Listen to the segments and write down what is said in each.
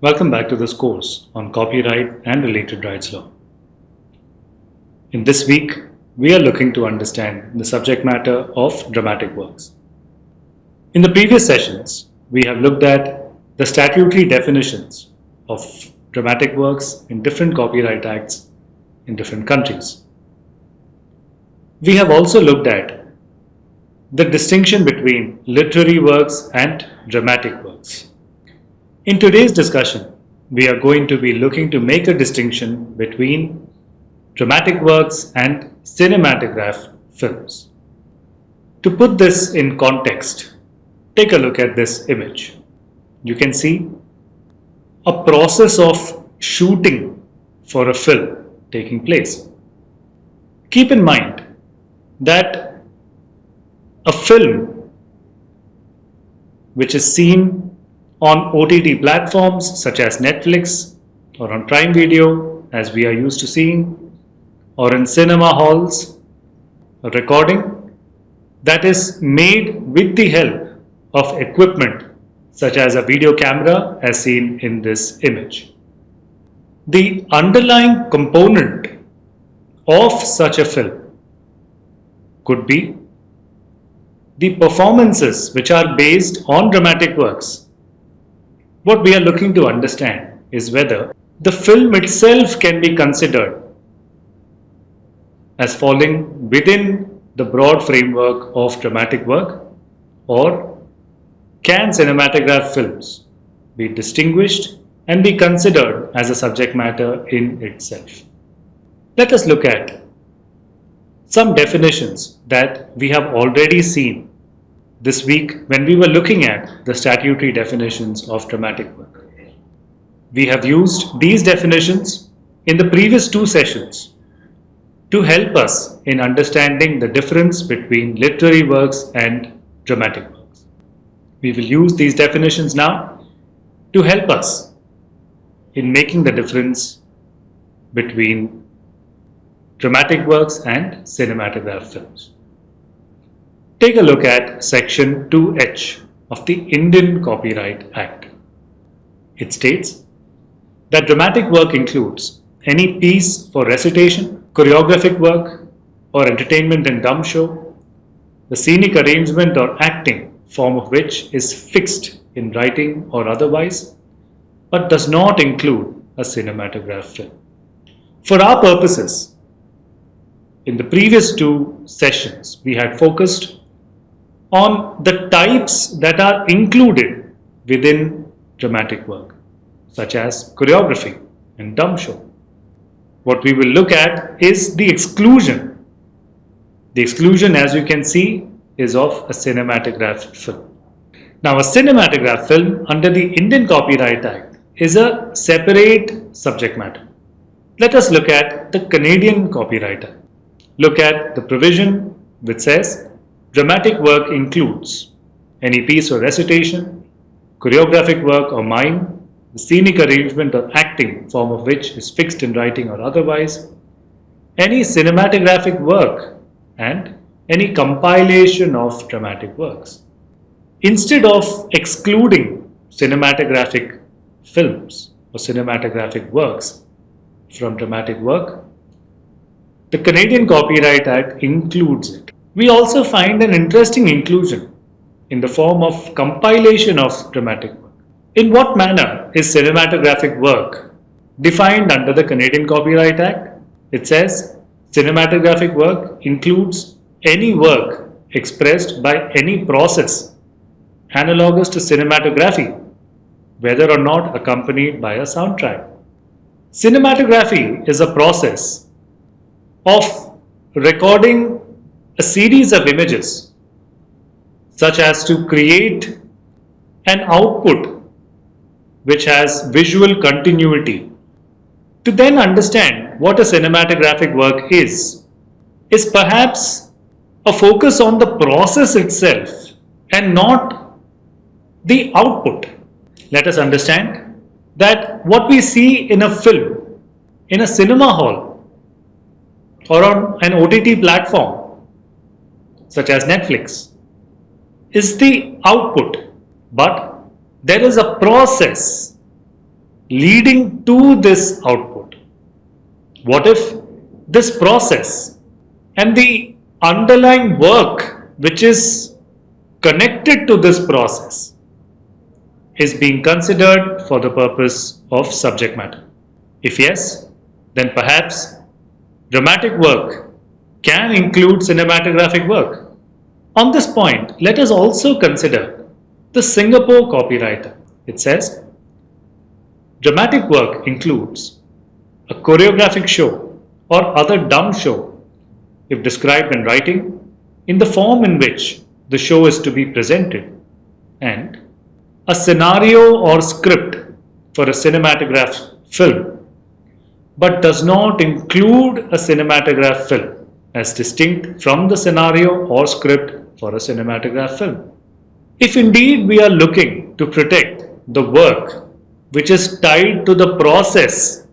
Welcome back to this course on copyright and related rights law. In this week, we are looking to understand the subject matter of dramatic works. In the previous sessions, we have looked at the statutory definitions of dramatic works in different copyright acts in different countries. We have also looked at the distinction between literary works and dramatic works. In today's discussion, we are going to be looking to make a distinction between dramatic works and cinematograph films. To put this in context, take a look at this image. You can see a process of shooting for a film taking place. Keep in mind that a film which is seen on OTT platforms such as Netflix or on Prime Video, as we are used to seeing, or in cinema halls, a recording that is made with the help of equipment such as a video camera as seen in this image. The underlying component of such a film could be the performances which are based on dramatic works. What we are looking to understand is whether the film itself can be considered as falling within the broad framework of dramatic work, or can cinematograph films be distinguished and be considered as a subject matter in itself. Let us look at some definitions that we have already seen this week when we were looking at the statutory definitions of dramatic work. We have used these definitions in the previous two sessions to help us in understanding the difference between literary works and dramatic works. We will use these definitions now to help us in making the difference between dramatic works and cinematograph films. Take a look at Section 2H of the Indian Copyright Act. It states that dramatic work includes any piece for recitation, choreographic work, or entertainment and dumb show, the scenic arrangement or acting form of which is fixed in writing or otherwise, but does not include a cinematograph film. For our purposes, in the previous two sessions, we had focused on the types that are included within dramatic work, such as choreography and dumb show. What we will look at is the exclusion. The exclusion, as you can see, is of a cinematograph film. Now, a cinematograph film under the Indian Copyright Act is a separate subject matter. Let us look at the Canadian Copyright Act. Look at the provision which says dramatic work includes any piece or recitation, choreographic work or mime, the scenic arrangement or acting form of which is fixed in writing or otherwise, any cinematographic work, and any compilation of dramatic works. Instead of excluding cinematographic films or cinematographic works from dramatic work, the Canadian Copyright Act includes it. We also find an interesting inclusion in the form of compilation of dramatic work. In what manner is cinematographic work defined under the Canadian Copyright Act? It says cinematographic work includes any work expressed by any process analogous to cinematography, whether or not accompanied by a soundtrack. Cinematography is a process of recording a series of images, such as to create an output which has visual continuity. To then understand what a cinematographic work is perhaps a focus on the process itself and not the output. Let us understand that what we see in a film, in a cinema hall, or on an OTT platform such as Netflix, is the output, but there is a process leading to this output? What if this process and the underlying work which is connected to this process is being considered for the purpose of subject matter? If yes, then perhaps dramatic work can include cinematographic work. On this point, let us also consider the Singapore Copyright Act. It says, dramatic work includes a choreographic show or other dumb show, if described in writing, in the form in which the show is to be presented, and a scenario or script for a cinematograph film, but does not include a cinematograph film as distinct from the scenario or script for a cinematograph film. If indeed we are looking to protect the work which is tied to the process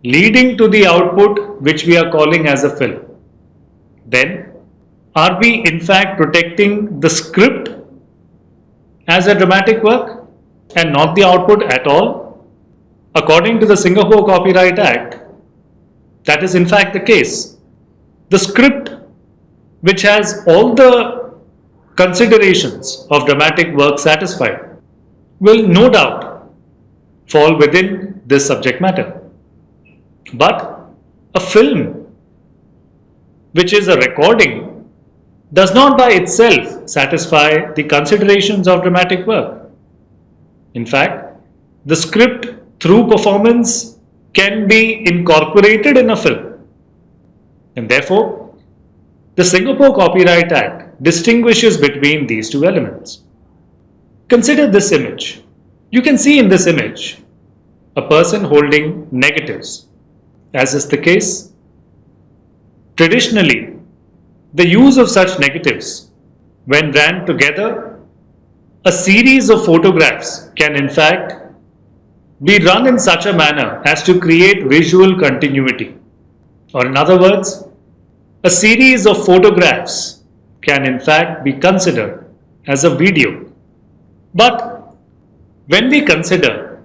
leading to the output which we are calling as a film, then are we in fact protecting the script as a dramatic work and not the output at all? According to the Singapore Copyright Act, that is in fact the case. The script, which has all the considerations of dramatic work satisfied, will no doubt fall within this subject matter. But a film, which is a recording, does not by itself satisfy the considerations of dramatic work. In fact, the script through performance can be incorporated in a film. And therefore, the Singapore Copyright Act distinguishes between these two elements. Consider this image. You can see in this image a person holding negatives. As is the case, traditionally, the use of such negatives, when ran together, a series of photographs can in fact be run in such a manner as to create visual continuity. Or in other words, a series of photographs can in fact be considered as a video. But when we consider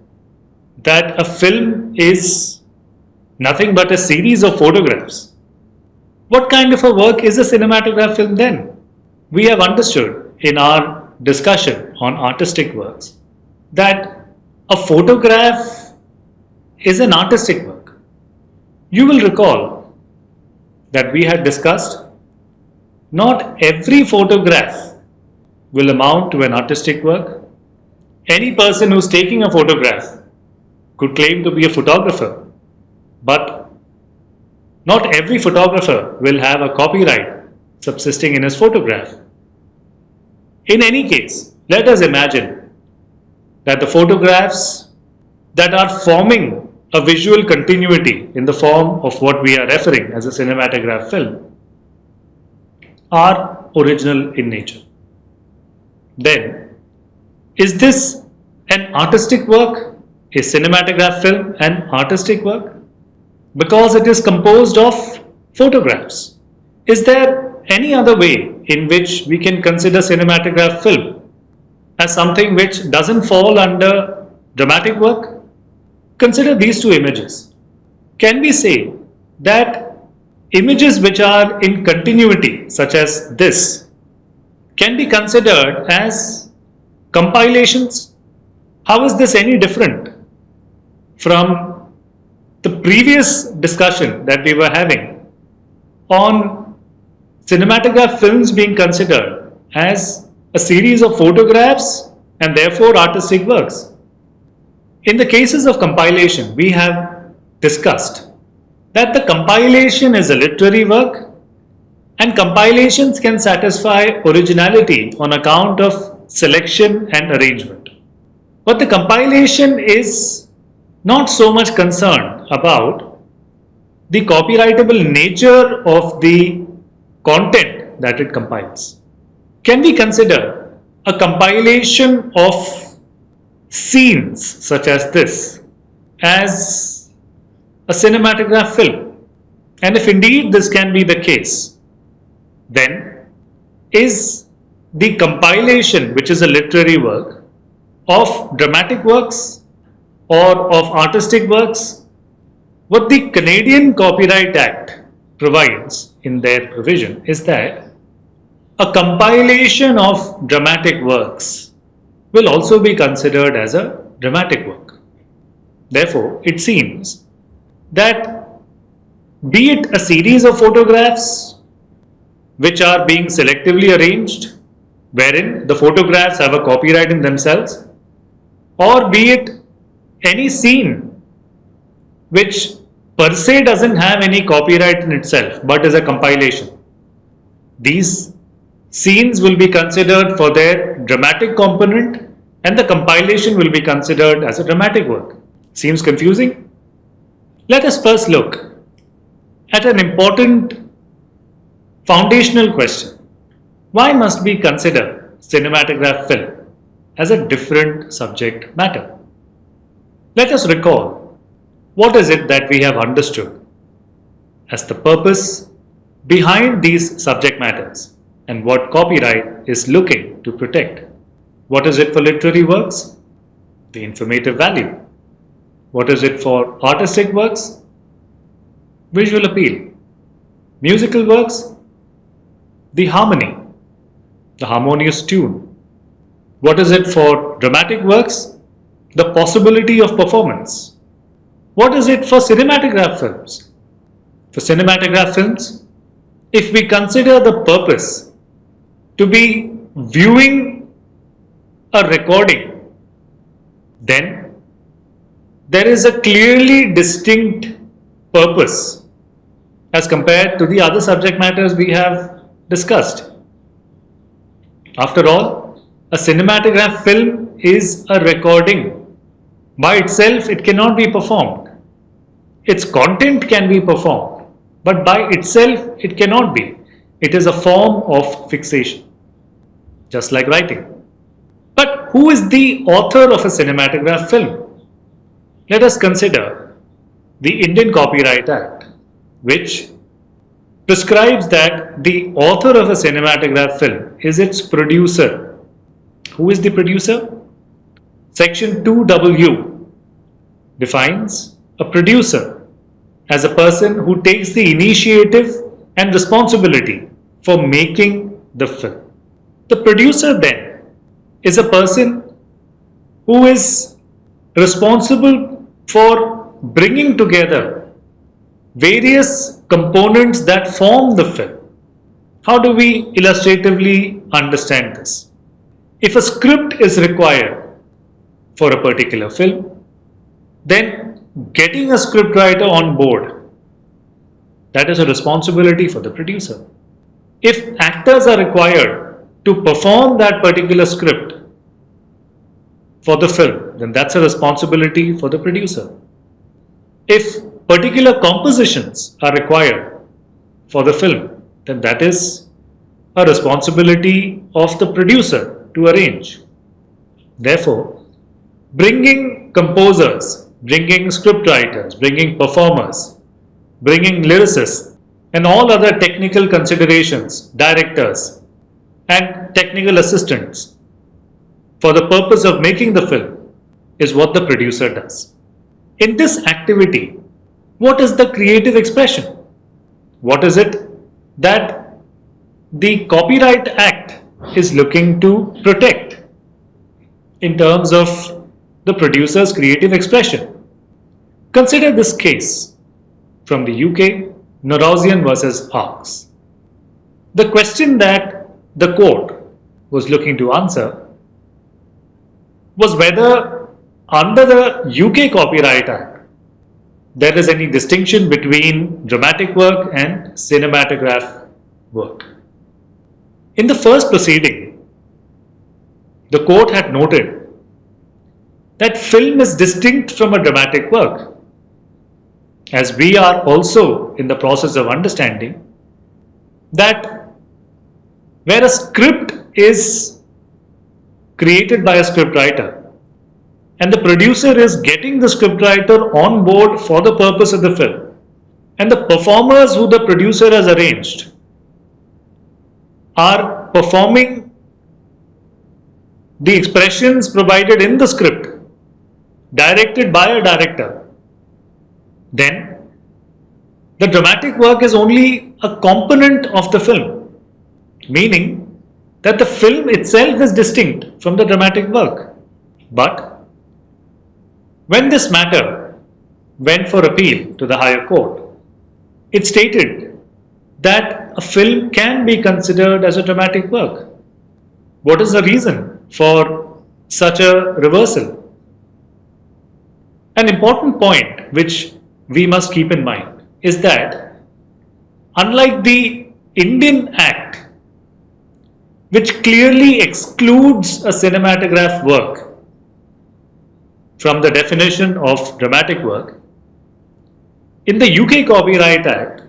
that a film is nothing but a series of photographs, what kind of a work is a cinematograph film then? We have understood in our discussion on artistic works that a photograph is an artistic work. You will recall that we had discussed not every photograph will amount to an artistic work. Any person who's taking a photograph could claim to be a photographer, but not every photographer will have a copyright subsisting in his photograph. In any case, let us imagine that the photographs that are forming a visual continuity in the form of what we are referring as a cinematograph film are original in nature. Then, is this an artistic work? Is cinematograph film an artistic work? Because it is composed of photographs. Is there any other way in which we can consider cinematograph film as something which doesn't fall under dramatic work? Consider these two images. Can we say that images which are in continuity, such as this, can be considered as compilations? How is this any different from the previous discussion that we were having on cinematograph films being considered as a series of photographs and therefore artistic works? In the cases of compilation, we have discussed that the compilation is a literary work and compilations can satisfy originality on account of selection and arrangement. But the compilation is not so much concerned about the copyrightable nature of the content that it compiles. Can we consider a compilation of scenes such as this as a cinematograph film? And if indeed this can be the case, then is the compilation, which is a literary work, of dramatic works or of artistic works, what the Canadian Copyright Act provides in their provision is that a compilation of dramatic works will also be considered as a dramatic work. Therefore, it seems that be it a series of photographs which are being selectively arranged, wherein the photographs have a copyright in themselves, or be it any scene which per se doesn't have any copyright in itself but is a compilation. These scenes will be considered for their dramatic component and the compilation will be considered as a dramatic work. Seems confusing? Let us first look at an important foundational question. Why must we consider cinematograph film as a different subject matter? Let us recall what is it that we have understood as the purpose behind these subject matters and what copyright is looking to protect. What is it for literary works? The informative value. What is it for artistic works? Visual appeal. Musical works? The harmony, the harmonious tune. What is it for dramatic works? The possibility of performance. What is it for cinematograph films? For cinematograph films, if we consider the purpose to be viewing a recording, then there is a clearly distinct purpose as compared to the other subject matters we have discussed. After all, a cinematograph film is a recording. By itself, it cannot be performed. Its content can be performed, but by itself, it cannot be. It is a form of fixation, just like writing. But who is the author of a cinematograph film? Let us consider the Indian Copyright Act, which prescribes that the author of a cinematograph film is its producer. Who is the producer? Section 2W defines a producer as a person who takes the initiative and responsibility for making the film. The producer then is a person who is responsible for bringing together various components that form the film. How do we illustratively understand this? If a script is required for a particular film, then getting a scriptwriter on board, that is a responsibility for the producer. If actors are required to perform that particular script for the film, then that's a responsibility for the producer. If particular compositions are required for the film, then that is a responsibility of the producer to arrange. Therefore, bringing composers, bringing scriptwriters, bringing performers, bringing lyricists, and all other technical considerations, directors, and technical assistants for the purpose of making the film is what the producer does. In this activity, what is the creative expression? What is it that the Copyright Act is looking to protect in terms of the producer's creative expression? Consider this case from the UK, Norowzian versus Arks. The question that the court was looking to answer was whether under the UK Copyright Act there is any distinction between dramatic work and cinematograph work. In the first proceeding, the court had noted that film is distinct from a dramatic work, as we are also in the process of understanding that where a script is created by a scriptwriter and the producer is getting the scriptwriter on board for the purpose of the film, and the performers who the producer has arranged are performing the expressions provided in the script, directed by a director, then the dramatic work is only a component of the film, meaning that the film itself is distinct from the dramatic work. But when this matter went for appeal to the higher court, it stated that a film can be considered as a dramatic work. What is the reason for such a reversal? An important point which we must keep in mind is that unlike the Indian Act, which clearly excludes a cinematograph work from the definition of dramatic work, in the UK Copyright Act,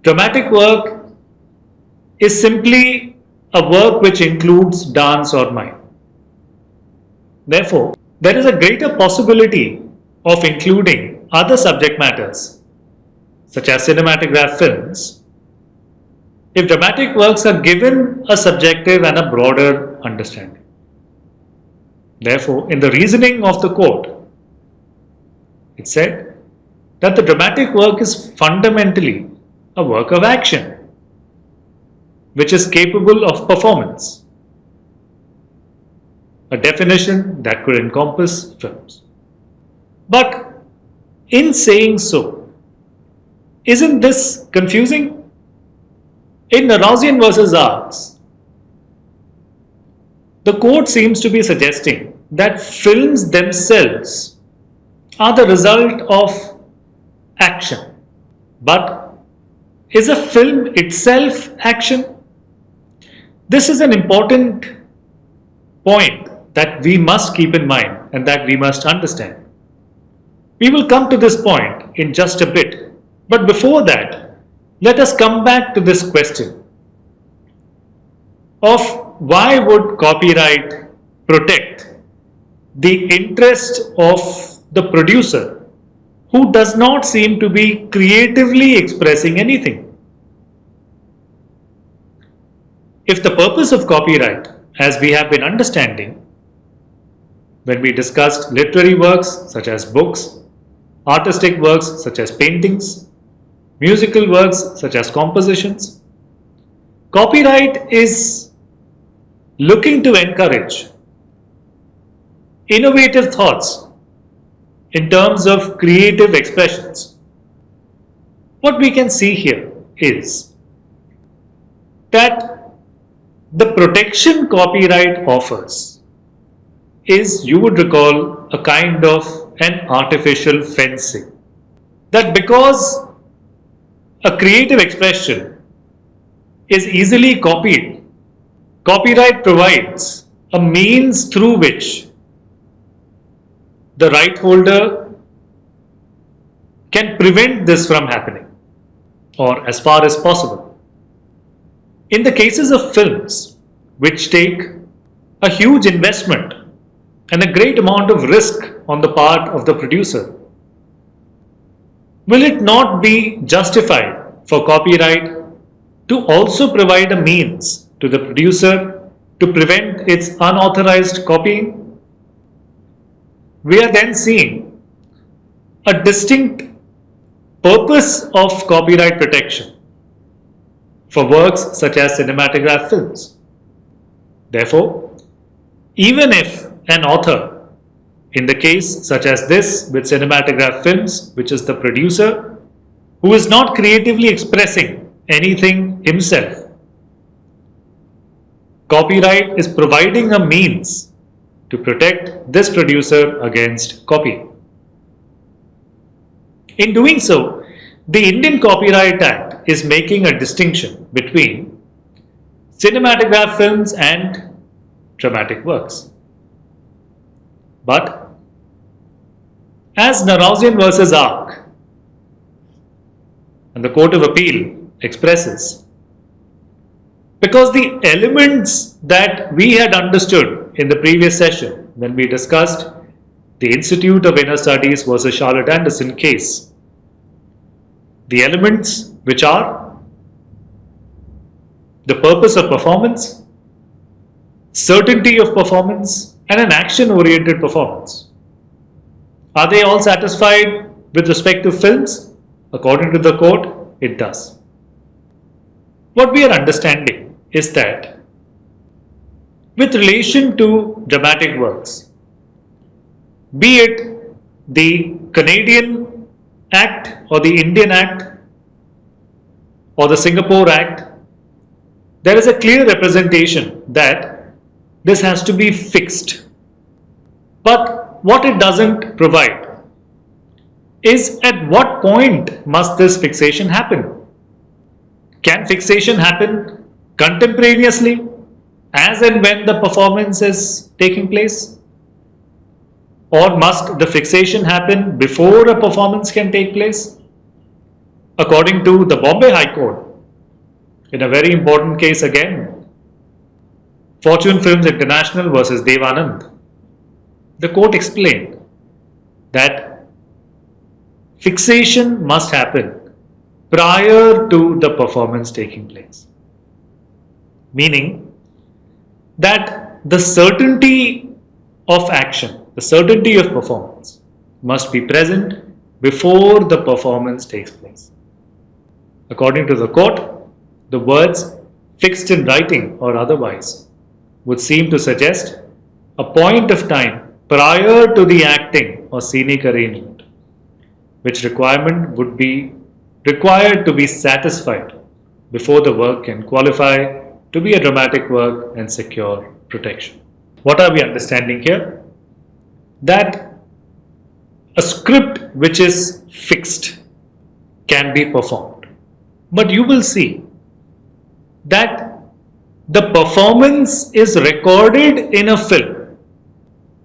dramatic work is simply a work which includes dance or mime. Therefore, there is a greater possibility of including other subject matters, such as cinematograph films, if dramatic works are given a subjective and a broader understanding. Therefore, in the reasoning of the court, it said that the dramatic work is fundamentally a work of action, which is capable of performance, a definition that could encompass films. But in saying so, isn't this confusing? In Norowzian versus Arks, the court seems to be suggesting that films themselves are the result of action. But is a film itself action? This is an important point that we must keep in mind and that we must understand. We will come to this point in just a bit, but before that, let us come back to this question of why would copyright protect the interest of the producer who does not seem to be creatively expressing anything. If the purpose of copyright, as we have been understanding when we discussed literary works such as books, artistic works such as paintings, musical works such as compositions, copyright is looking to encourage innovative thoughts in terms of creative expressions. What we can see here is that the protection copyright offers is, you would recall, a kind of an artificial fencing. That because a creative expression is easily copied, copyright provides a means through which the right holder can prevent this from happening, or as far as possible. In the cases of films, which take a huge investment and a great amount of risk on the part of the producer, will it not be justified for copyright to also provide a means to the producer to prevent its unauthorized copying? We are then seeing a distinct purpose of copyright protection for works such as cinematograph films. Therefore, even if an author, in the case such as this with cinematograph films, which is the producer, who is not creatively expressing anything himself, copyright is providing a means to protect this producer against copying. In doing so, the Indian Copyright Act is making a distinction between cinematograph films and dramatic works. But as Norowzian versus Arks and the Court of Appeal expresses, because the elements that we had understood in the previous session when we discussed the Institute of Inner Studies versus Charlotte Anderson case, the elements which are the purpose of performance, certainty of performance, and an action-oriented performance. Are they all satisfied with respect to films? According to the court, it does. What we are understanding is that with relation to dramatic works, be it the Canadian Act or the Indian Act or the Singapore Act, there is a clear representation that this has to be fixed. But what it doesn't provide is at what point must this fixation happen? Can fixation happen contemporaneously as and when the performance is taking place? Or must the fixation happen before a performance can take place? According to the Bombay High Court, in a very important case again, Fortune Films International versus Devanand, the court explained that fixation must happen prior to the performance taking place. Meaning that the certainty of action, the certainty of performance must be present before the performance takes place. According to the court, the words fixed in writing or otherwise would seem to suggest a point of time prior to the acting or scenic arrangement, which requirement would be required to be satisfied before the work can qualify to be a dramatic work and secure protection. What are we understanding here? That a script which is fixed can be performed. But you will see that the performance is recorded in a film.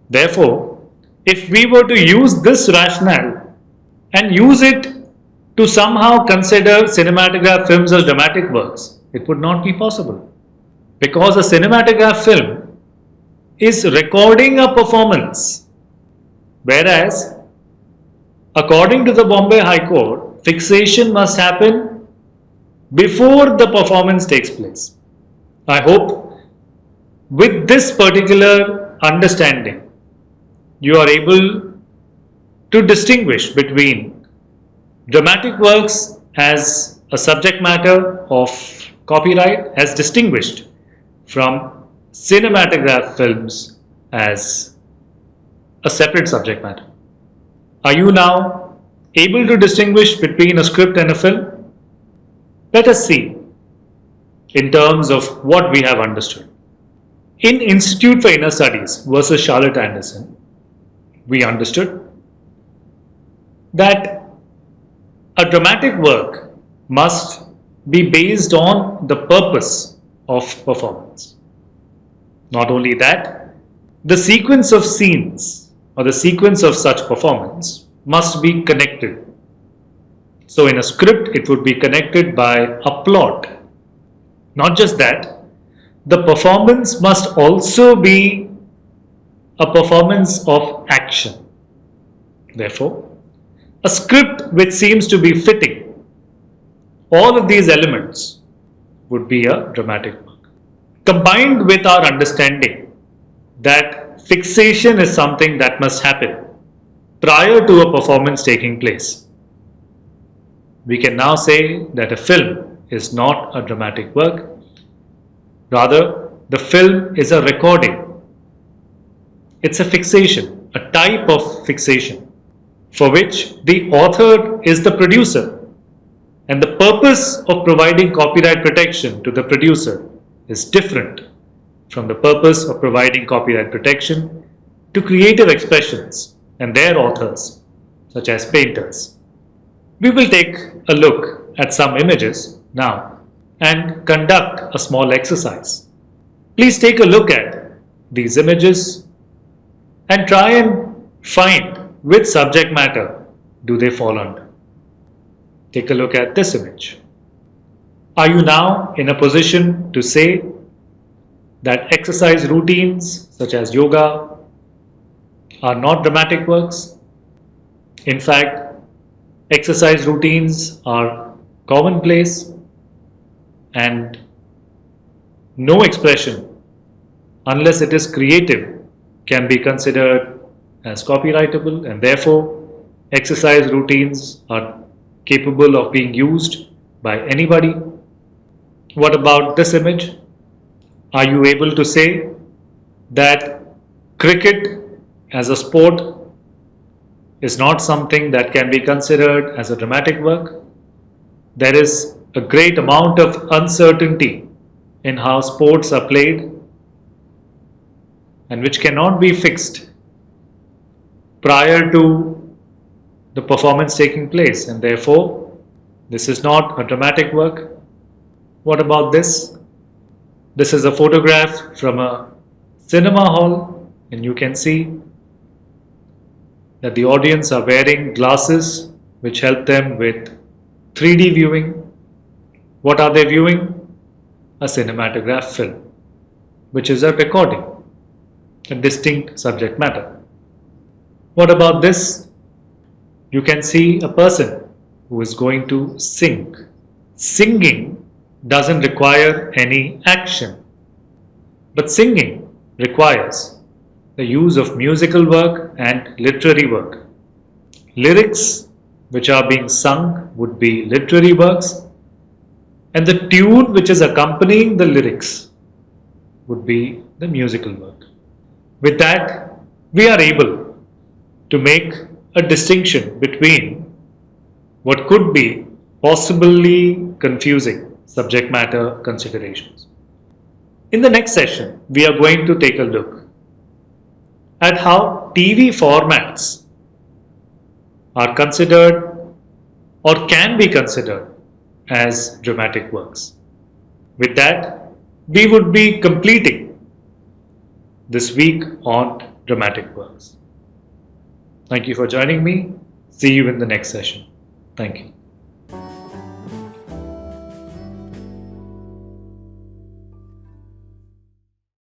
Therefore, if we were to use this rationale and use it to somehow consider cinematograph films as dramatic works, it would not be possible. Because a cinematograph film is recording a performance, whereas according to the Bombay High Court, fixation must happen before the performance takes place. I hope with this particular understanding, you are able to distinguish between dramatic works as a subject matter of copyright as distinguished from cinematograph films as a separate subject matter. Are you now able to distinguish between a script and a film? Let us see in terms of what we have understood. In Institute for Inner Studies versus Charlotte Anderson, we understood that a dramatic work must be based on the purpose of performance. Not only that, the sequence of scenes or the sequence of such performance must be connected. So in a script, it would be connected by a plot. Not just that, the performance must also be a performance of action. Therefore, a script which seems to be fitting all of these elements would be a dramatic work. Combined with our understanding that fixation is something that must happen prior to a performance taking place, we can now say that a film is not a dramatic work. Rather, the film is a recording. It's a fixation, a type of fixation, for which the author is the producer, and the purpose of providing copyright protection to the producer is different from the purpose of providing copyright protection to creative expressions and their authors, such as painters. We will take a look at some images now and conduct a small exercise. Please take a look at these images and try and find which subject matter do they fall under. Take a look at this image. Are you now in a position to say that exercise routines such as yoga are not dramatic works? In fact, exercise routines are commonplace and no expression, unless it is creative, can be considered as copyrightable, and therefore exercise routines are capable of being used by anybody. What about this image? Are you able to say that cricket as a sport is not something that can be considered as a dramatic work? There is a great amount of uncertainty in how sports are played and which cannot be fixed prior to the performance taking place, and therefore this is not a dramatic work. What about this? This is a photograph from a cinema hall, and you can see that the audience are wearing glasses which help them with 3D viewing. What are they viewing? A cinematograph film, which is a recording, a distinct subject matter. What about this? You can see a person who is going to sing. Singing doesn't require any action, but singing requires the use of musical work and literary work. Lyrics which are being sung would be literary works, and the tune which is accompanying the lyrics would be the musical work. With that, we are able to make a distinction between what could be possibly confusing subject matter considerations. In the next session, we are going to take a look at how TV formats are considered or can be considered as dramatic works. With that, we would be completing this week on dramatic works. Thank you for joining me. See you in the next session. Thank you.